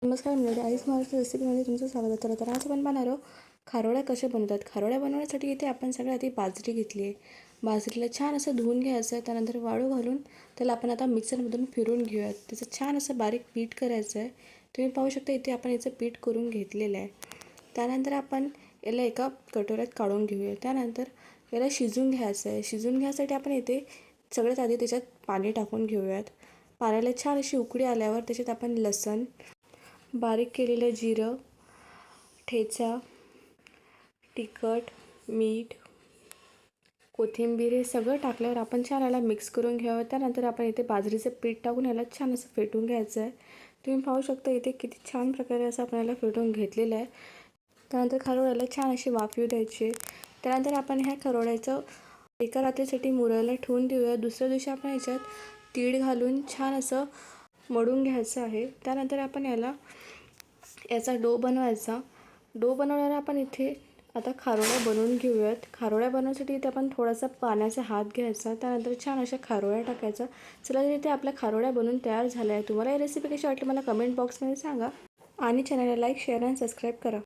नमस्कार मंडळी, आईस महाराष्ट्र रेसिपीमध्ये तुमचं स्वागत आहे. तर आज आपण पाहणार आहोत खारोड्या कशा बनवतात. खारोड्या बनवण्यासाठी इथे आपण सगळ्यात आधी बाजरी घेतली आहे. बाजरीला छान असं धुवून घ्यायचं आहे. त्यानंतर वाळू घालून त्याला आपण आता मिक्सरमधून फिरून घेऊयात. त्याचं छान असं बारीक पीठ करायचं आहे. तुम्ही पाहू शकता इथे आपण याचं पीठ करून घेतलेलं आहे. त्यानंतर आपण याला एका कटोऱ्यात काढून घेऊया. त्यानंतर याला शिजवून घ्यायचं आहे. शिजवून घ्यायसाठी आपण इथे सगळ्यात आधी त्याच्यात पाणी टाकून घेऊयात. पाण्याला छान अशी उकळी आल्यावर त्याच्यात आपण लसूण, बारीक केलेलं जिरं, ठेचा, तिखट, मीठ, कोथिंबीर हे सगळं टाकल्यावर आपण छान याला मिक्स करून घ्यावं. त्यानंतर आपण इथे बाजरीचं पीठ टाकून याला छान असं फेटून घ्यायचं आहे. तुम्ही पाहू शकता इथे किती छान प्रकारे असं आपण याला फेटून घेतलेलं आहे. त्यानंतर खारोड्याला छान अशी वाफ येऊ द्यायची. त्यानंतर आपण ह्या खारोड्याचं एका रात्रीसाठी मुरायला ठेवून देऊया. दुसऱ्या दिवशी आपण याच्यात तीळ घालून छान असं मळून घ्यायचं आहे. त्यानंतर आपण याचा डो बनवायचा. डो बनवणारा आपण इथे आता खारोड्या बनवून घेऊयात. खारोड्या बनवण्यासाठी इथे आपण थोडासा पाण्याचा हात घ्यायचा. त्यानंतर छान अशा खारोड्या टाकायचा. चला इथे आपल्या खारोड्या बनवून तयार झाल्या आहे. तुम्हाला ही रेसिपी कशी वाटली मला कमेंट बॉक्समध्ये सांगा आणि चॅनलला लाईक, शेअर आणि सबस्क्राईब करा.